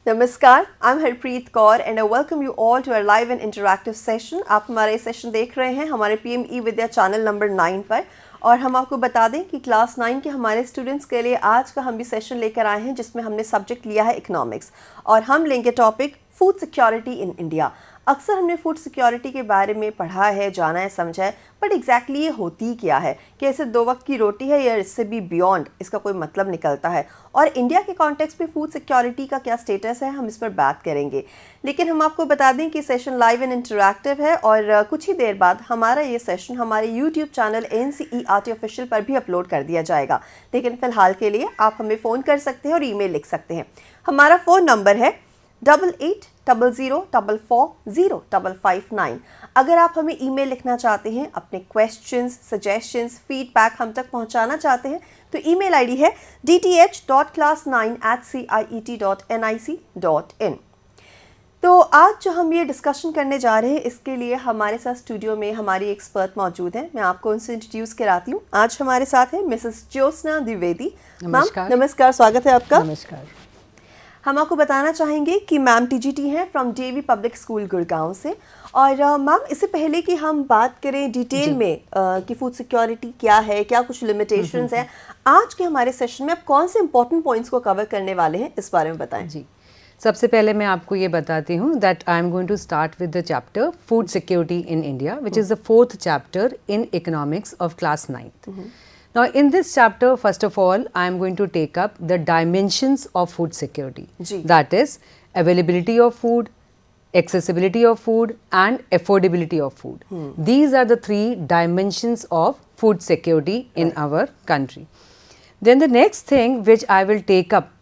नमस्कार, I am Harpreet Kaur and I welcome you all to our live and interactive session. आप हमारा ये session देख रहे हैं हमारे पीएम विद्या चैनल नंबर 9 पर, और हम आपको बता दें कि क्लास 9 के हमारे स्टूडेंट्स के लिए आज का हम भी सेशन लेकर आए हैं जिसमें हमने सब्जेक्ट लिया है इकोनॉमिक्स, और हम लेंगे topic food security in India. अक्सर हमने फूड सिक्योरिटी के बारे में पढ़ा है, जाना है, समझा है, बट एग्जैक्टली ये होती क्या है? कि ऐसे 2 वक्त की रोटी है या इससे भी बियॉन्ड इसका कोई मतलब निकलता है? और इंडिया के कॉन्टेक्स्ट में फूड सिक्योरिटी का क्या स्टेटस है, हम इस पर बात करेंगे। लेकिन हम आपको बता दें कि सेशन लाइव एंड इंटरैक्टिव है, और कुछ ही देर बाद हमारा ये सेशन हमारे यूट्यूब चैनल NCERT ऑफिशियल पर भी अपलोड कर दिया जाएगा। लेकिन फ़िलहाल के लिए आप हमें फ़ोन कर सकते हैं और ईमेल लिख सकते हैं। हमारा फ़ोन नंबर है 8800440559। अगर आप हमें ईमेल लिखना चाहते हैं, अपने क्वेश्चंस, सजेशंस, फीडबैक हम तक पहुंचाना चाहते हैं, तो ईमेल आईडी है dth.class9@ciet.nic.in। तो आज जो हम ये डिस्कशन करने जा रहे हैं, इसके लिए हमारे साथ स्टूडियो में हमारी एक्सपर्ट मौजूद हैं। मैं आपको उनसे इंट्रोड्यूस कराती हूँ। आज हमारे साथ है मिसेस ज्योत्सना द्विवेदी। मैम नमस्कार, स्वागत है आपका। नमस्कार। हम आपको बताना चाहेंगे कि मैम टीजीटी हैं from DAV public school Gurgaon से। और मैम, इससे पहले कि हम बात करें डिटेल में कि फूड सिक्योरिटी क्या है, क्या कुछ लिमिटेशंस हैं, आज के हमारे सेशन में आप कौन से इंपॉर्टेंट पॉइंट्स को कवर करने वाले हैं, इस बारे में बताएं। जी, सबसे पहले मैं आपको ये बताती हूँ that I am going to start with the chapter food security in India, which is the 4th chapter in economics of class 9th. Now, in this chapter, first of all, I am going to take up the dimensions of food security. That is, availability of food, accessibility of food, and affordability of food. These are the 3 dimensions of food security in our country. Then the next thing which I will take up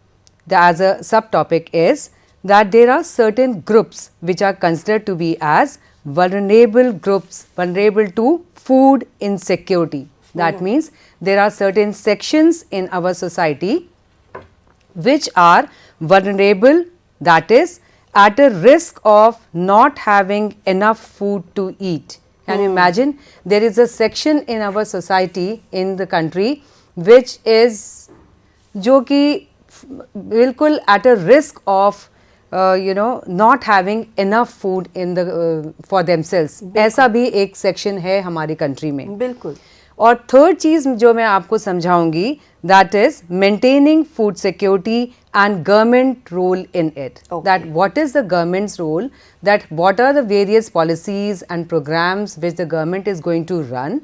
as a subtopic is that there are certain groups which are considered to be as vulnerable groups, vulnerable to food insecurity. That means there are certain sections in our society which are vulnerable, that is at a risk of not having enough food to eat. Can you imagine? There is a section in our society, in the country, which is जो कि बिल्कुल at a risk of not having enough food in the for themselves. ऐसा भी एक section है हमारी country में। बिल्कुल। और थर्ड चीज़ जो मैं आपको समझाऊंगी, that is maintaining food security and government role in it. That what is the government's role, that what are the various policies and programmes which the government is going to run.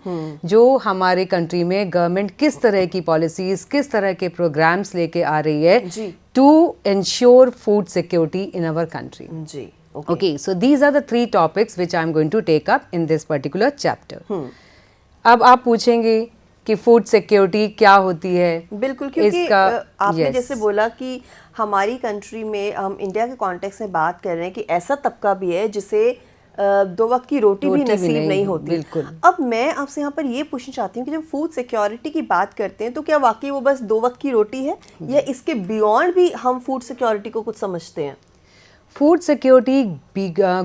जो हमारे country में government किस तरह की policies, किस तरह के programmes लेके आ रही है to ensure food security in our country. जी, okay, so these are the 3 topics which I am going to take up in this particular chapter. अब आप पूछेंगे कि फूड सिक्योरिटी क्या होती है। बिल्कुल, क्योंकि आपने जैसे बोला कि हमारी कंट्री में, हम इंडिया के कॉन्टेक्स्ट में बात कर रहे हैं कि ऐसा तबका भी है जिसे 2 वक्त की रोटी भी नसीब नहीं होती। बिल्कुल। अब मैं आपसे यहाँ पर ये पूछना चाहती हूँ कि जब फूड सिक्योरिटी की बात करते हैं तो क्या वाकई वो बस 2 वक्त की रोटी है, या इसके बियॉन्ड भी हम फूड सिक्योरिटी को कुछ समझते हैं? Food security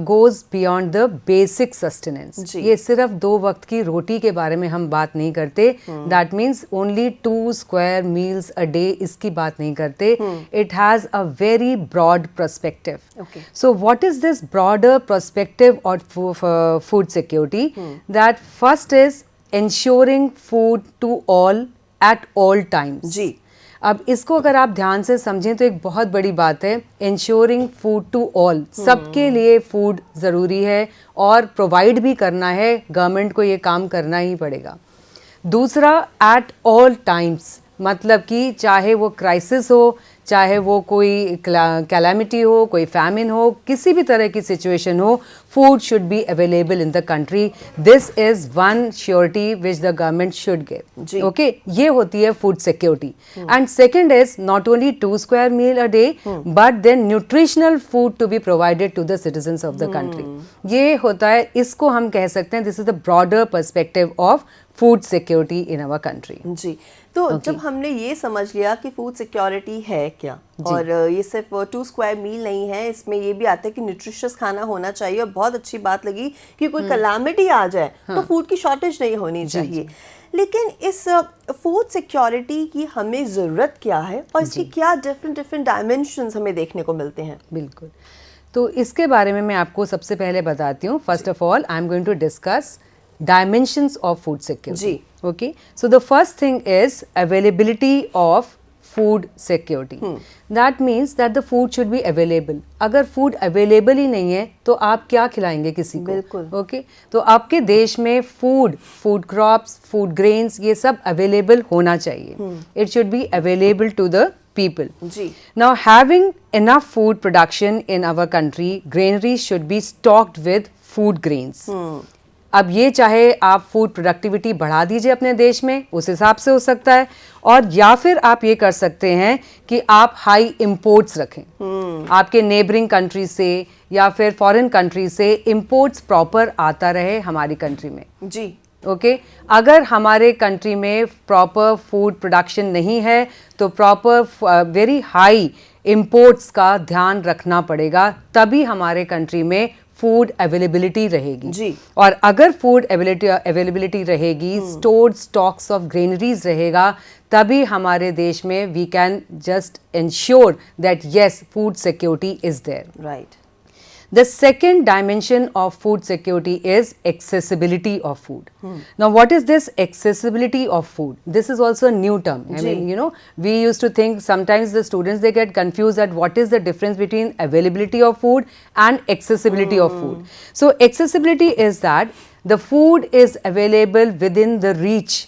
goes beyond the basic sustenance. ये सिर्फ 2 वक्त की रोटी के बारे में हम बात नहीं करते। That means only 2 square meals a day, इसकी बात नहीं करते। It has a very broad perspective. So what is this broader perspective of food security? That first is ensuring food to all at all times. जी, अब इसको अगर आप ध्यान से समझें तो एक बहुत बड़ी बात है, ensuring food to all, सबके लिए फूड ज़रूरी है और प्रोवाइड भी करना है, गवर्नमेंट को ये काम करना ही पड़ेगा। दूसरा, at all times, मतलब कि चाहे वो क्राइसिस हो, चाहे वो कोई कैलामिटी हो, कोई फैमिन हो, किसी भी तरह की सिचुएशन हो, food should be available in the country. This is one surety which the government should give. Okay, ये होती है food security. And second is not only 2 square meal a day, but then nutritional food to be provided to the citizens of the country. ये होता है, इसको हम कह सकते हैं this is the broader perspective of food security in our country. जी, तो जब हमने ये समझ लिया कि फूड सिक्योरिटी है क्या, और ये सिर्फ 2 स्क्वायर मील नहीं है, इसमें ये भी आता है कि न्यूट्रिशियस खाना होना चाहिए, और बहुत अच्छी बात लगी कि कोई कलामिटी आ जाए तो फूड की शॉर्टेज नहीं होनी चाहिए। लेकिन इस फूड सिक्योरिटी की हमें ज़रूरत क्या है और इसकी क्या डिफरेंट डायमेंशंस हमें देखने को मिलते हैं? बिल्कुल, तो इसके बारे में मैं आपको सबसे पहले बताती हूँ. First of all I am going to discuss dimensions of food security. Okay, so the first thing is availability of food security. That means that the food should be available. अगर food available ही नहीं है तो आप क्या खिलाएंगे किसी को? बिल्कुल. Okay, तो आपके देश में food crops, food grains ये सब available होना चाहिए. It should be available to the people. Ji. Now having enough food production in our country, granaries should be stocked with food grains. अब ये चाहे आप फूड प्रोडक्टिविटी बढ़ा दीजिए अपने देश में, उस हिसाब से हो सकता है, और या फिर आप ये कर सकते हैं कि आप हाई इंपोर्ट्स रखें. आपके नेबरिंग कंट्री से या फिर फॉरेन कंट्री से इंपोर्ट्स प्रॉपर आता रहे हमारी कंट्री में. जी. ओके, अगर हमारे कंट्री में प्रॉपर फूड प्रोडक्शन नहीं है तो प्रॉपर वेरी हाई इंपोर्ट्स का ध्यान रखना पड़ेगा, तभी हमारे कंट्री में फूड अवेलेबिलिटी रहेगी. जी. और अगर फूड अवेलेबिलिटी रहेगी, स्टोर्ड स्टॉक्स ऑफ ग्रेनरीज रहेगा, तभी हमारे देश में we can just ensure that yes food security is there. Right. The second dimension of food security is accessibility of food. Now, what is this accessibility of food? This is also a new term. I mean, you know, we used to think sometimes the students, they get confused that what is the difference between availability of food and accessibility of food. So, accessibility is that the food is available within the reach.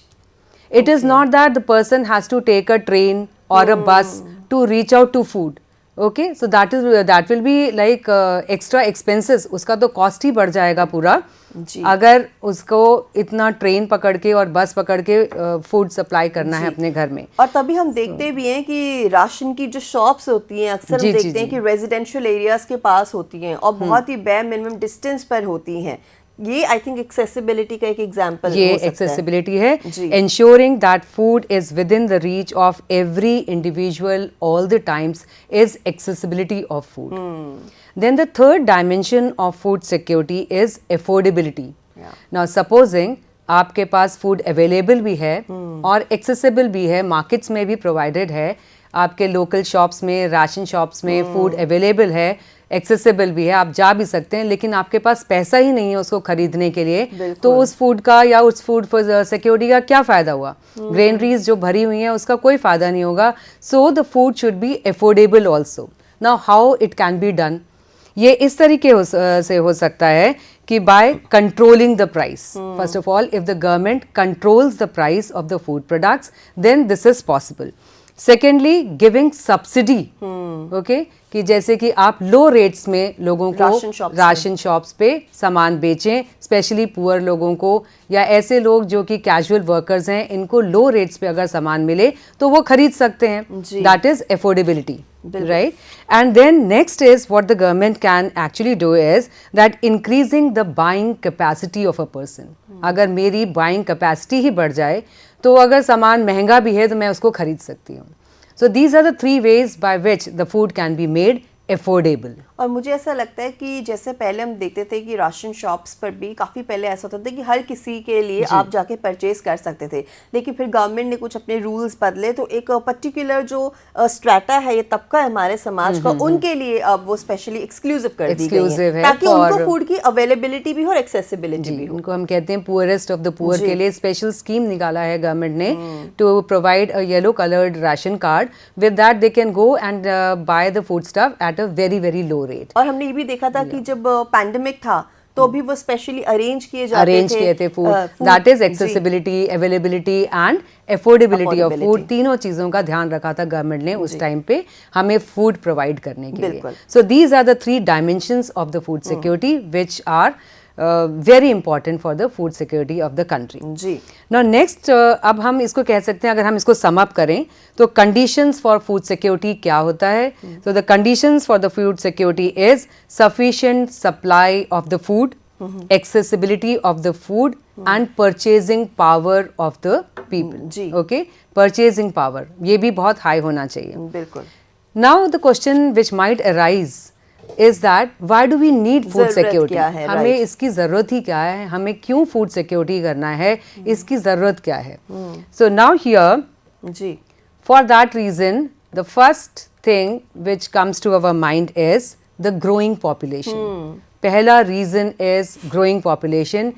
It is not that the person has to take a train or a bus to reach out to food. Okay, so that will be like extra expenses. उसका तो cost ही बढ़ जाएगा पूरा जी. अगर उसको इतना train पकड़ के और बस पकड़ के फूड सप्लाई करना है अपने घर में. और तभी हम देखते भी हैं कि राशन की जो शॉप्स होती हैं अक्सर हम देखते हैं कि रेजिडेंशियल एरियाज के पास होती हैं और बहुत ही bare मिनिमम डिस्टेंस पर होती हैं. ये आई थिंक एक्सेसिबिलिटी का एक एग्जांपल ये एक्सेसिबिलिटी है. ensuring that food is within the reach of every individual all the times is accessibility of food. Then the third dimension of food security is affordability. Now supposing आपके पास food available भी है और accessible भी है, markets में भी provided है, आपके लोकल शॉप्स में, राशन शॉप्स में फूड अवेलेबल है, एक्सेसिबल भी है, आप जा भी सकते हैं, लेकिन आपके पास पैसा ही नहीं है उसको खरीदने के लिए, तो उस फूड का या उस फूड सिक्योरिटी का क्या फ़ायदा हुआ? ग्रेनरीज जो भरी हुई हैं उसका कोई फ़ायदा नहीं होगा. So the food should be affordable also. Now how it can be done? ये इस तरीके से हो सकता है कि by controlling the price. First of all, if the government controls the price of the food products, then this is possible. Secondly, giving subsidy. Okay, कि जैसे कि आप लो रेट्स में लोगों को राशन शॉप्स पे सामान बेचें, स्पेशली पुअर लोगों को या ऐसे लोग जो कि कैजुअल वर्कर्स हैं, इनको लो रेट्स पे अगर सामान मिले तो वो खरीद सकते हैं. That is affordability, right? And then next is what the government can actually do is that increasing the buying capacity of a person. अगर मेरी buying capacity ही बढ़ जाए तो अगर सामान महंगा भी है तो मैं उसको खरीद सकती हूँ. So these are the three ways by which the food can be made affordable. और मुझे ऐसा लगता है कि जैसे पहले हम देखते थे कि राशन शॉप्स पर भी काफ़ी पहले ऐसा होता था कि हर किसी के लिए आप जाके परचेज कर सकते थे, लेकिन फिर गवर्नमेंट ने कुछ अपने रूल्स बदले तो एक पर्टिकुलर जो स्ट्रेटा है, ये तबका है हमारे समाज का, उनके लिए अब वो स्पेशली एक्सक्लूसिव कर दी गई है ताकि उनको फूड की अवेलेबिलिटी भी हो और एक्सेसिबिलिटी भी हो. उनको हम कहते हैं पुअरेस्ट ऑफ द पुअर के लिए स्पेशल स्कीम निकाला है गवर्नमेंट ने to provide a yellow coloured ration card. With that they can go and buy the food stuff at a very very low rate. और हमने ये भी देखा था कि जब पैंडेमिक था तो भी वो स्पेशली अरेंज किए थे food. That is accessibility, availability and affordability of food. तीनों चीजों का ध्यान रखा था गवर्नमेंट ने उस टाइम पे हमें फूड प्रोवाइड करने के लिए. So these are the three dimensions of the food security which are very important for the food security of the country. जी. Now next, अब हम इसको कह सकते हैं, अगर हम इसको sum up करें तो conditions for food security क्या होता है? So the conditions for the food security is sufficient supply of the food, accessibility of the food and purchasing power of the people. जी. Okay, purchasing power ये भी बहुत high होना चाहिए. बिल्कुल. Now the question which might arise is that why do we need food ज़रूरत security, क्या है, हमें right. इसकी ज़रूरत ही क्या है, हमें क्यों फूड सिक्योरिटी करना है, इसकी ज़रूरत क्या है. सो नाउ हियर जी. for that reason the first thing which comes to our mind is the growing population. Pehla reason is growing population.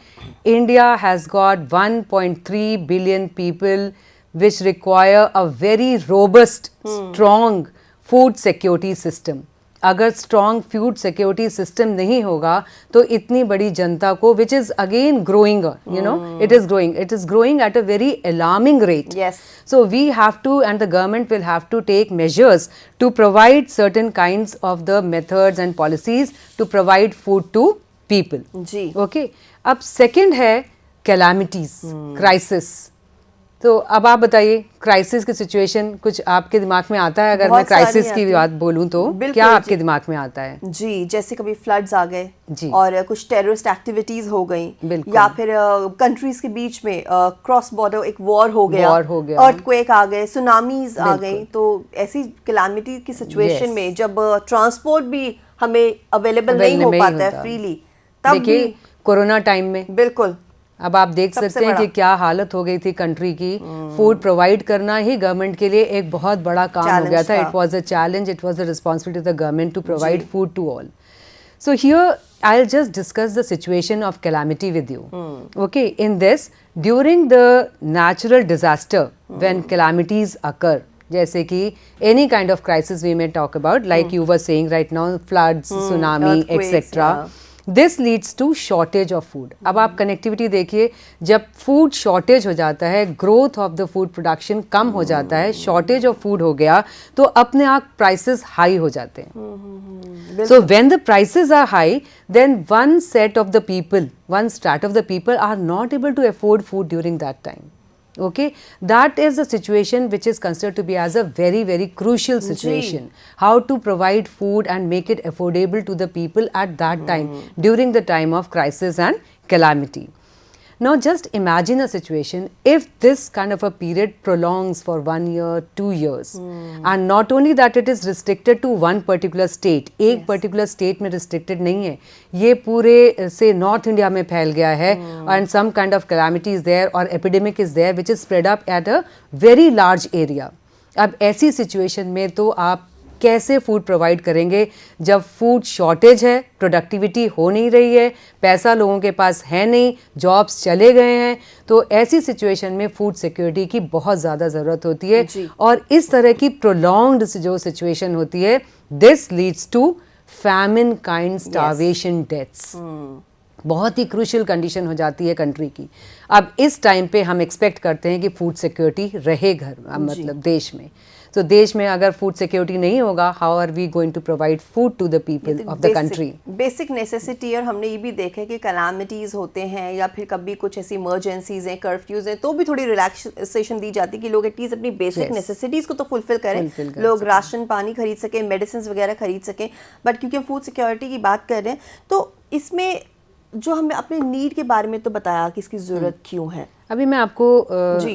India has got 1.3 billion people which require a very robust, strong food security system. अगर strong food security system नहीं होगा तो इतनी बड़ी जनता को which is again growing, you know, it is growing at a very alarming rate. Yes. So we have to, and the government will have to take measures to provide certain kinds of the methods and policies to provide food to people. जी. Okay. अब second है calamities, crisis. तो अब आप बताइए crisis की situation कुछ आपके दिमाग में आता है? अगर मैं क्राइसिस की बात बोलूं तो क्या आपके दिमाग में आता है? जी, जैसे कभी फ्लड्स आ गए जी, और कुछ टेररिस्ट एक्टिविटीज हो गई, या फिर कंट्रीज के बीच में क्रॉस बॉर्डर एक वॉर हो गया, अर्थक्वेक आ गए, सुनामीज आ गई. तो ऐसी कैलामिटी की सिचुएशन में जब ट्रांसपोर्ट भी हमें अवेलेबल नहीं हो पाता है फ्रीली, तब देखिए कोरोना टाइम में बिल्कुल अब आप देख सकते हैं कि क्या हालत हो गई थी कंट्री की. फूड प्रोवाइड करना ही गवर्नमेंट के लिए एक बहुत बड़ा काम हो गया था. It was a challenge, it was a responsibility of the government to provide food to all. So here I'll just discuss the situation of calamity with you. Okay, in this, during the natural disaster, when calamities occur, जैसे कि any kind of crisis we may talk about, like you were saying right now, floods, tsunami, etc. This leads to shortage of food. अब आप connectivity देखिए, जब food shortage हो जाता है, growth of the food production कम हो जाता है, शॉर्टेज ऑफ फूड हो गया तो अपने आप प्राइसेस हाई हो जाते हैं. So when the prices are high then one set of the people, one strata of the people are not able to afford food during that time. Okay, that is the situation which is considered to be as a very very crucial situation. How to provide food and make it affordable to the people at that time, during the time of crisis and calamity. Now just imagine a situation if this kind of a period prolongs for 1 year, 2 years, and not only that it is restricted to one particular state, एक particular state में restricted नहीं है, ये पूरे से North India में फैल गया है, and some kind of calamity is there or epidemic is there which is spread up at a very large area. अब ऐसी situation में तो आप कैसे फूड प्रोवाइड करेंगे जब फूड शॉर्टेज है, प्रोडक्टिविटी हो नहीं रही है, पैसा लोगों के पास है नहीं, जॉब्स चले गए हैं. तो ऐसी सिचुएशन में फूड सिक्योरिटी की बहुत ज़्यादा ज़रूरत होती है. और इस तरह की प्रोलॉन्ग्ड जो सिचुएशन होती है, this leads to famine kind starvation deaths. बहुत ही क्रूशियल कंडीशन हो जाती है कंट्री की. अब इस टाइम पे हम एक्सपेक्ट करते हैं कि फूड सिक्योरिटी रहे घर, मतलब देश में. तो देश में अगर फूड सिक्योरिटी नहीं होगा, how are we going to provide food to the people of the country? Basic necessity. और हमने ये भी देखा है कि कैलामिटीज होते हैं या फिर कभी कुछ ऐसी इमरजेंसीज हैं, कर्फ्यूज हैं, तो भी थोड़ी रिलैक्सेशन दी जाती है कि लोग एटलीस्ट अपनी बेसिक नेसेसिटीज को तो फुलफिल करें, लोग राशन पानी खरीद सकें, मेडिसिन वगैरह खरीद सकें. बट क्योंकि हम फूड सिक्योरिटी की बात कर रहे हैं तो इसमें जो हमें अपने नीड के बारे में तो बताया कि इसकी ज़रूरत क्यों है. अभी मैं आपको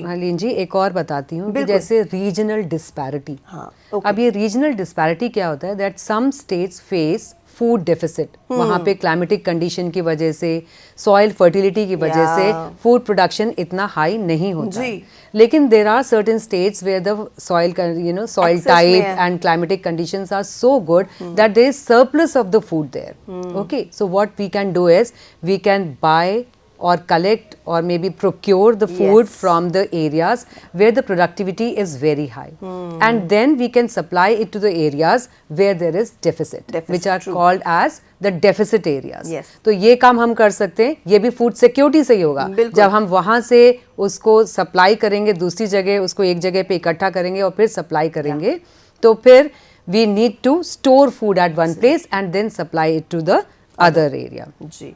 हलीन जी एक और बताती हूँ कि जैसे रीजनल डिस्पैरिटी. अब ये रीजनल डिस्पैरिटी क्या होता है? That some states face food deficit. वहाँ पे क्लाइमेटिक कंडीशन की वजह से, सॉइल फर्टिलिटी की वजह से फूड प्रोडक्शन इतना हाई नहीं होता है. लेकिन there are certain states where the soil, you know, soil type and climatic conditions are so good that there is surplus of the food there. Okay, so what we can do is we can buy or collect or maybe procure the food from the areas where the productivity is very high, and then we can supply it to the areas where there is deficit which are called as the deficit areas. तो ये काम हम कर सकते हैं. ये भी food security से ही होगा जब हम वहाँ से उसको सप्लाई करेंगे दूसरी जगह, उसको एक जगह पे इकट्ठा करेंगे और फिर सप्लाई करेंगे. तो फिर we need to store food at one place and then supply it to the other area. Ji.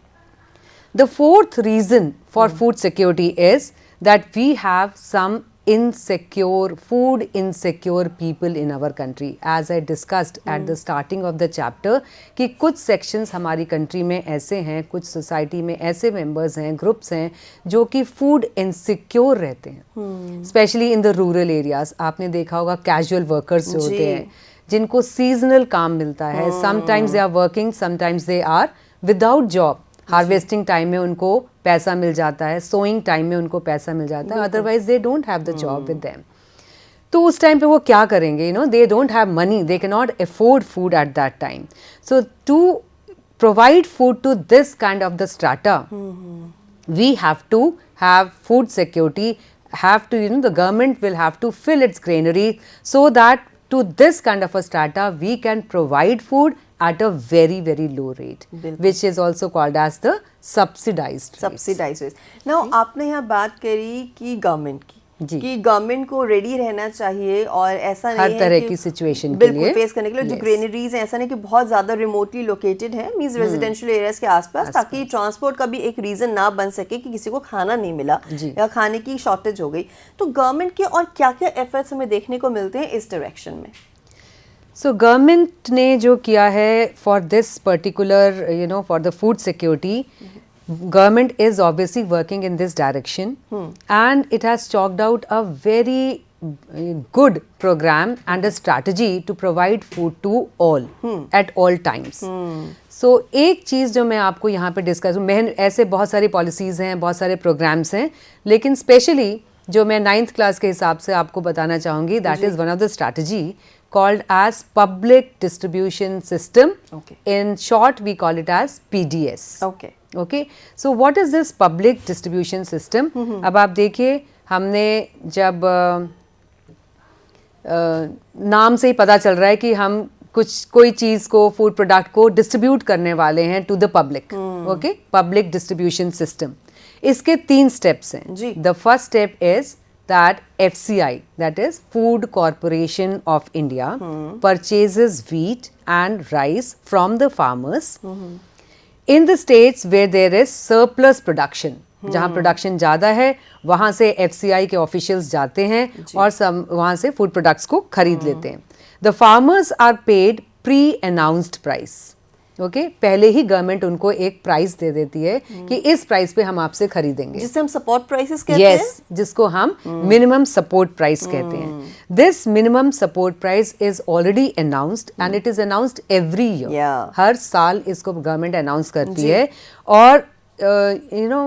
The fourth reason for food security is that we have some food insecure people in our country. As I discussed at the starting of the chapter कि कुछ sections हमारी country में ऐसे हैं, कुछ society में ऐसे members हैं, groups हैं जो कि food insecure रहते हैं, especially in the rural areas. आपने देखा होगा casual workers जो होते हैं, जिनको सीजनल काम मिलता है, sometimes they are working, sometimes they are without job, harvesting time में उनको पैसा मिल जाता है, सोइंग टाइम में उनको पैसा मिल जाता है, otherwise they don't have the job with them. तो उस टाइम पे वो क्या करेंगे, you know, they don't have money, they can not afford food at that time. So to provide food to this kind of the strata, we have to have food security, have to, you know, the government will have to fill its granary so that to this kind of a strata we can provide food at a very very low rate, which is also called as the subsidized rates. Now आपने यहाँ बात करी कि government की, कि government को ready रहना चाहिए और ऐसा नहीं हर है तरह कि की सिचुएशन के बिल्कुल लिए फेस करने के लिए जो ग्रेनरीज हैं, ऐसा नहीं कि बहुत ज़्यादा रिमोटली लोकेटेड है, मींस रेजिडेंशियल एरियाज के आसपास, ताकि ट्रांसपोर्ट का भी एक रीज़न ना बन सके कि किसी को खाना नहीं मिला या खाने की शॉर्टेज हो गई। तो गवर्नमेंट के और क्या क्या एफर्ट्स हमें देखने को मिलते हैं इस डायरेक्शन में? सो गवर्नमेंट ने जो किया है for this particular, you know, for the food security, government is obviously working in this direction, and it has chalked out a very good program and a strategy to provide food to all at all times. So एक चीज़ जो मैं आपको यहाँ पे discuss, मैं ऐसे बहुत सारी पॉलिसीज़ हैं, बहुत सारे प्रोग्राम्स हैं, लेकिन स्पेशली जो मैं 9th क्लास के हिसाब से आपको बताना चाहूँगी, that is one of the strategy called as Public Distribution System. In short, we call it as PDS. Okay. So what is this Public Distribution System? अब आप देखिए, हमने जब नाम से ही पता चल रहा है कि हम कोई चीज़ को, फूड प्रोडक्ट को डिस्ट्रीब्यूट करने वाले हैं to the public. Okay, public distribution system. इसके 3 स्टेप्स हैं। The first step is that FCI, that is Food Corporation of India, purchases wheat and rice from the farmers in the states where there is surplus production. जहाँ production ज़्यादा है वहाँ से FCI के officials जाते हैं और वहाँ से फूड प्रोडक्ट्स को खरीद लेते हैं। The farmers are paid pre-announced price. Okay, पहले ही गवर्नमेंट उनको एक प्राइस दे देती है कि इस प्राइस पे हम आपसे खरीदेंगे, जिसे हम सपोर्ट प्राइसेस कहते हैं। यस, जिसको हम मिनिमम सपोर्ट प्राइस कहते हैं। This minimum support price is already announced and it is announced every year. हर साल इसको गवर्नमेंट अनाउंस करती है और you know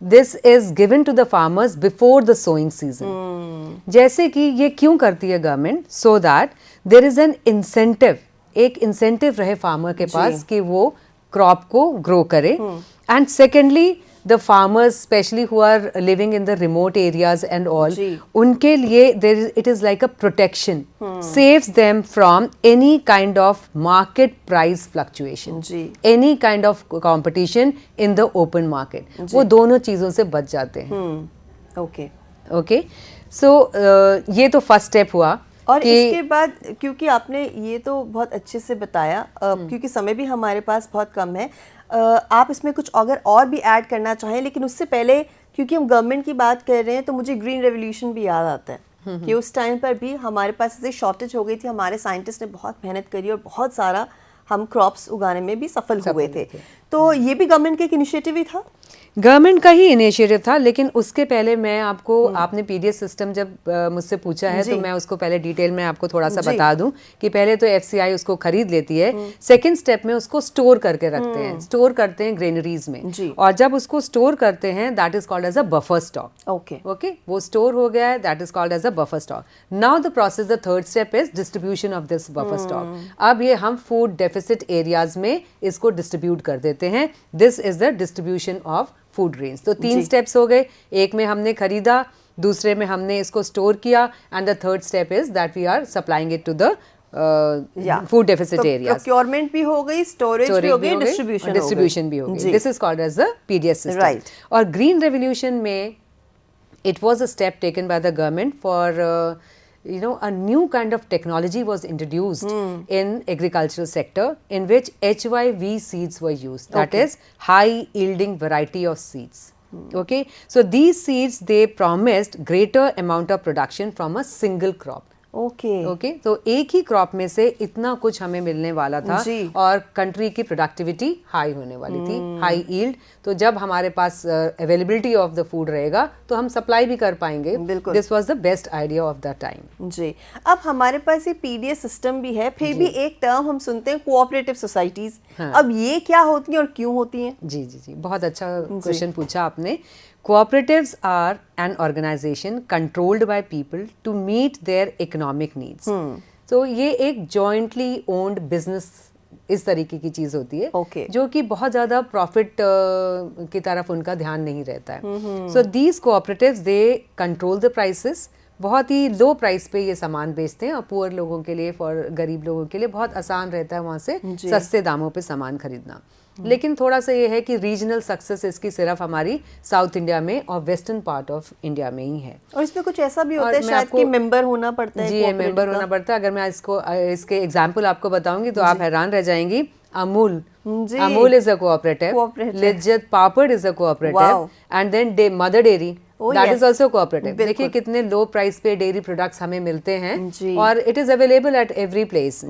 this is given to the farmers before the sowing season. जैसे कि ये क्यों करती है government? So that there is an incentive, एक इंसेंटिव रहे फार्मर के पास कि वो क्रॉप को ग्रो करे। And secondly the farmers specially who are living in the remote areas and all, उनके लिए it is like a protection, saves them from any kind of market price fluctuation, any kind of competition in the open market. वो दोनों चीज़ों से बच जाते हैं। Okay, सो ये तो फर्स्ट स्टेप हुआ। और इसके बाद, क्योंकि आपने ये तो बहुत अच्छे से बताया, क्योंकि समय भी हमारे पास बहुत कम है, आप इसमें कुछ अगर और भी ऐड करना चाहें, लेकिन उससे पहले क्योंकि हम गवर्नमेंट की बात कर रहे हैं तो मुझे ग्रीन रेवोल्यूशन भी याद आता है कि उस टाइम पर भी हमारे पास इतनी शॉर्टेज हो गई थी, हमारे साइंटिस्ट ने बहुत मेहनत करी और बहुत सारा हम क्रॉप्स उगाने में भी सफल हुए थे। तो ये भी गवर्नमेंट का एक इनिशिएटिव ही था, गवर्नमेंट का ही इनिशिएटिव था। लेकिन उसके पहले मैं आपको, आपने पीडीएस सिस्टम जब मुझसे पूछा है तो मैं उसको पहले डिटेल में आपको थोड़ा सा बता दूं कि पहले तो एफसीआई उसको खरीद लेती है, सेकंड स्टेप में उसको स्टोर करके रखते हैं, स्टोर करते हैं ग्रेनरीज में, और जब उसको स्टोर करते हैं that is called as a buffer stock. Okay, वो स्टोर हो गया है, that is called as a buffer stock. Now the process, the third step is distribution of this buffer stock. अब ये हम फूड डेफिसिट एरियाज में इसको distribute कर देते हैं। This is the distribution of food grains. तो 3 स्टेप्स हो गए, एक में हमने खरीदा, दूसरे में हमने इसको स्टोर किया, and the third step is that we are supplying it to the food deficit areas. Procurement भी हो गई, स्टोरेज भी हो गई, डिस्ट्रीब्यूशन भी हो गई। This is called as the PDS system. और ग्रीन रेवोल्यूशन में it was a step taken by the government for you know, a new kind of technology was introduced in agricultural sector in which HYV seeds were used. That is high yielding variety of seeds. Okay, so these seeds, they promised greater amount of production from a single crop. Okay तो एक ही crop में से इतना कुछ हमें मिलने वाला था और कंट्री की प्रोडक्टिविटी हाई होने वाली थी, हाई यील्ड। तो जब हमारे पास अवेलेबिलिटी ऑफ द फूड रहेगा तो हम सप्लाई भी कर पाएंगे। This was the best idea of the time. जी, अब हमारे पास ये पीडीएस सिस्टम भी है, फिर भी एक टर्म हम सुनते हैं कोऑपरेटिव सोसाइटीज। अब ये क्या होती हैं और क्यों होती हैं? जी, बहुत अच्छा क्वेश्चन पूछा आपने। Cooperatives are an organization controlled by people to meet their economic needs. तो ये एक jointly owned business इस तरीके की चीज होती है जो कि बहुत ज्यादा प्रॉफिट की तरफ उनका ध्यान नहीं रहता है। So these cooperatives they control the prices, बहुत ही लो प्राइस पे ये सामान बेचते हैं और पुअर लोगों के लिए, फॉर गरीब लोगों के लिए बहुत आसान रहता है वहाँ से सस्ते दामों पे सामान खरीदना। लेकिन थोड़ा सा ये है कि रीजनल सक्सेस इसकी सिर्फ हमारी साउथ इंडिया में और वेस्टर्न पार्ट ऑफ इंडिया में ही है। और इसमें कुछ ऐसा भी होता है शायद कि मेंबर होना पड़ता है। जी, मेंबर होना पड़ता है। अगर मैं इसके एग्जाम्पल आपको बताऊंगी तो आप हैरान रह जाएंगी। Amul is a cooperative, Lijjat papad is a cooperative, and then Mother Dairy that is also cooperative. देखिए कितने लो प्राइस पे डेयरी प्रोडक्ट्स हमें मिलते हैं और it is available at every place.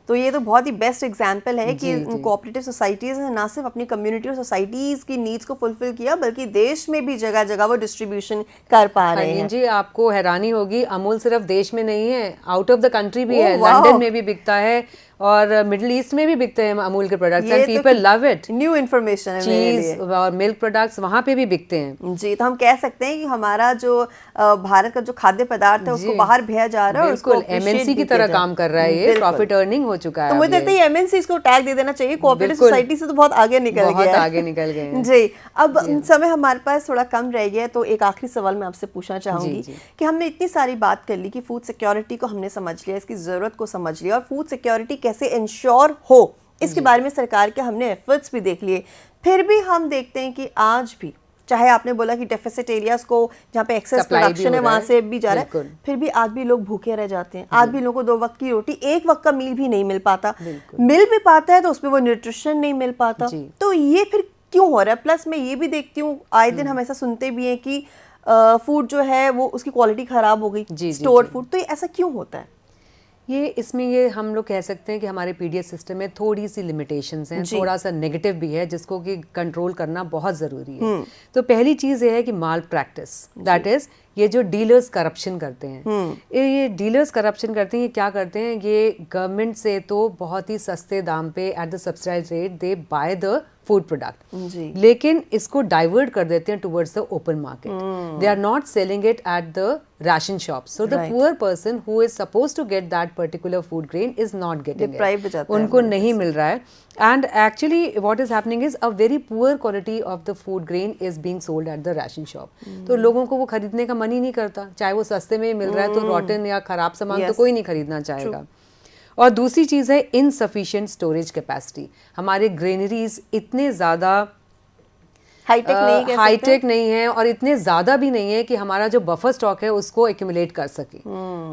तो ये तो बहुत ही बेस्ट एग्जाम्पल है कि कोऑपरेटिव सोसाइटीज ने ना सिर्फ अपनी कम्युनिटी और सोसाइटीज की नीड्स को फुलफिल किया बल्कि देश में भी जगह जगह वो डिस्ट्रीब्यूशन कर पा रहे हैं। जी, आपको हैरानी होगी, अमूल सिर्फ देश में नहीं है, आउट ऑफ द कंट्री भी है। लंदन में भी बिकता है और मिडिल ईस्ट में भी बिकते हैं अमूल के products and people love it. New information है। चीज और मिल्क प्रोडक्ट्स वहाँ पे भी बिकते हैं। जी, तो हम कह सकते हैं कि हमारा जो भारत का जो खाद्य पदार्थ है उसको बाहर भेजा जा रहा है और उसको एमएनसी की तरह काम कर रहा है, ये प्रॉफिट अर्निंग हो चुका है। तो मुझे लगता है एमएनसी इसको टैग दे देना चाहिए, कोऑपरेटिव सोसाइटी से तो बहुत आगे निकल गया। जी, अब समय हमारे पास थोड़ा कम रह गया तो एक आखिरी सवाल मैं आपसे पूछना चाहूंगी कि हमने इतनी सारी बात कर ली कि फूड सिक्योरिटी को हमने समझ लिया, इसकी जरूरत को समझ लिया और फूड सिक्योरिटी कैसे इंश्योर हो इसके बारे में सरकार के हमने एफर्ट्स भी देख लिए। फिर भी हम देखते हैं कि आज भी, चाहे आपने बोला कि डेफिसिट एरियाज को जहाँ पे एक्सेस प्रोडक्शन है वहां से भी जा रहा है, फिर भी आज भी लोग भूखे रह जाते हैं। आज भी लोगों को 2 वक्त की रोटी, 1 वक्त का मील भी नहीं मिल पाता। मिल भी पाता है तो उसमें वो न्यूट्रिशन नहीं मिल पाता। तो ये फिर क्यों हो रहा है? प्लस मैं ये भी देखती हूँ आए दिन हम ऐसा सुनते भी हैं कि फूड जो है वो उसकी क्वालिटी खराब हो गई, स्टोर्ड फूड। तो ये ऐसा क्यों होता है? इसमें ये हम लोग कह सकते हैं कि हमारे पीडीएस सिस्टम में थोड़ी सी लिमिटेशंस हैं, थोड़ा सा नेगेटिव भी है जिसको कि कंट्रोल करना बहुत ज़रूरी है। तो पहली चीज़ ये है कि माल प्रैक्टिस, दैट इज़ ये जो डीलर्स करप्शन करते हैं, ये डीलर्स करप्शन करते हैं, ये क्या करते हैं, ये गवर्नमेंट से तो बहुत ही सस्ते दाम पे at the subsidised rate they buy the food product, लेकिन इसको डाइवर्ट कर देते हैं towards the open market. They are not selling it at the ration shop, so the poor person who is suppose to get that particular food grain is not getting it, उनको नहीं मिल रहा है। And actually what is happening is a very poor quality of the food grain is being sold at the ration shop. तो लोगों को वो खरीदने का मन ही नहीं करता, चाहे वो सस्ते में मिल रहा है तो रॉटन या खराब सामान तो कोई नहीं खरीदना चाहेगा। और दूसरी चीज़ है इनसफिशिएंट स्टोरेज कैपेसिटी। हमारे ग्रेनरीज इतने ज़्यादा हाईटेक नहीं है और इतने ज़्यादा भी नहीं है कि हमारा जो बफर स्टॉक है उसको एक्यूमुलेट कर सके।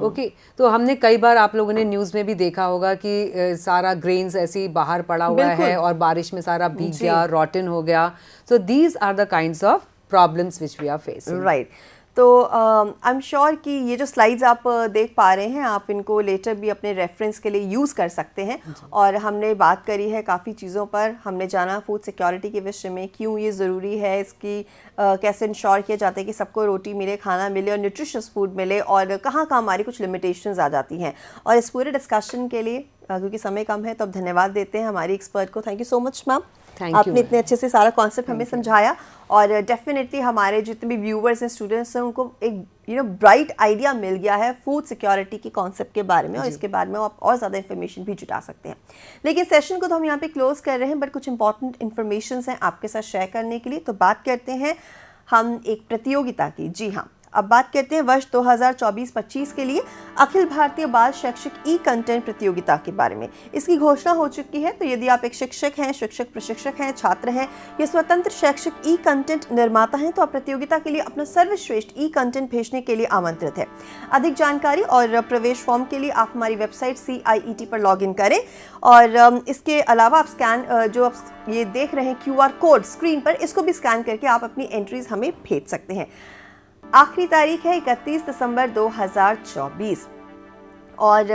ओके, तो हमने कई बार, आप लोगों ने न्यूज़ में भी देखा होगा कि सारा ग्रेन्स ऐसे ही बाहर पड़ा हुआ है और बारिश में सारा भीग गया, रॉटन हो गया। So these are the kinds of problems which we are facing. Right, तो आई एम श्योर कि ये जो स्लाइड्स आप देख पा रहे हैं आप इनको लेटर भी अपने रेफरेंस के लिए यूज़ कर सकते हैं। और हमने बात करी है काफ़ी चीज़ों पर, हमने जाना फूड सिक्योरिटी के विषय में, क्यों ये ज़रूरी है, इसकी कैसे इंश्योर किया जाता है कि सबको रोटी मिले, खाना मिले और न्यूट्रिशियस फूड मिले, और कहाँ कहाँ हमारी कुछ लिमिटेशंस आ जाती हैं। और इस पूरे डिस्कशन के लिए क्योंकि समय कम है तो अब धन्यवाद देते हैं हमारी एक्सपर्ट को। Thank you so much ma'am, आपने इतने अच्छे से सारा कॉन्सेप्ट हमें समझाया और डेफिनेटली हमारे जितने भी व्यूवर्स हैं, स्टूडेंट्स हैं, उनको एक ब्राइट आइडिया मिल गया है फूड सिक्योरिटी के कॉन्सेप्ट के बारे में और इसके बारे में आप और ज़्यादा इन्फॉर्मेशन भी जुटा सकते हैं। लेकिन सेशन को तो हम यहाँ पे क्लोज कर रहे हैं, बट कुछ इंपॉर्टेंट इन्फॉर्मेशन हैं आपके साथ शेयर करने के लिए। तो बात करते हैं हम एक प्रतियोगिता की। जी हाँ, अब बात करते हैं वर्ष 2024-25 के लिए अखिल भारतीय बाल शैक्षिक ई कंटेंट प्रतियोगिता के बारे में। इसकी घोषणा हो चुकी है, तो यदि आप एक शिक्षक हैं, शिक्षक प्रशिक्षक हैं, छात्र हैं या स्वतंत्र शैक्षिक ई कंटेंट निर्माता हैं तो आप प्रतियोगिता के लिए अपना सर्वश्रेष्ठ ई कंटेंट भेजने के लिए आमंत्रित है। अधिक जानकारी और प्रवेश फॉर्म के लिए आप हमारी वेबसाइट CIET पर लॉग इन करें और इसके अलावा आप स्कैन जो आप ये देख रहे हैं QR कोड स्क्रीन पर, इसको भी स्कैन करके आप अपनी एंट्रीज हमें भेज सकते हैं। आखिरी तारीख है 31 दिसंबर 2024। और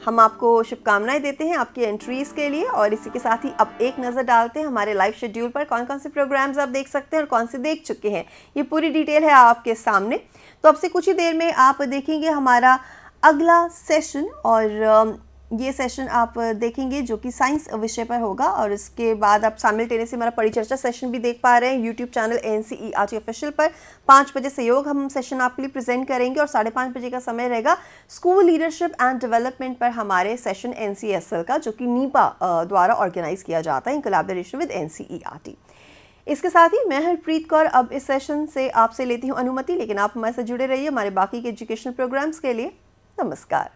हम आपको शुभकामनाएं देते हैं आपकी एंट्रीज़ के लिए। और इसी के साथ ही अब एक नज़र डालते हैं हमारे लाइव शेड्यूल पर, कौन कौन से प्रोग्राम्स आप देख सकते हैं और कौन से देख चुके हैं। ये पूरी डिटेल है आपके सामने। तो अब से कुछ ही देर में आप देखेंगे हमारा अगला सेशन, और ये सेशन आप देखेंगे जो कि साइंस विषय पर होगा। और इसके बाद आप साइमल्टेनियसली हमारा परिचर्चा सेशन भी देख पा रहे हैं यूट्यूब चैनल NCERT ऑफिशियल पर। 5 बजे सहयोग हम सेशन आपके लिए प्रेजेंट करेंगे, और 5:30 बजे का समय रहेगा स्कूल लीडरशिप एंड डेवलपमेंट पर हमारे सेशन NCSL का, जो कि नीपा द्वारा ऑर्गेनाइज किया जाता है इन कोलैबोरेशन विद NCERT। इसके साथ ही मैं हरप्रीत कौर अब इस सेशन से आपसे लेती हूँ अनुमति, लेकिन आप हमारे साथ जुड़े रहिए हमारे बाकी के एजुकेशनल प्रोग्राम्स के लिए। नमस्कार।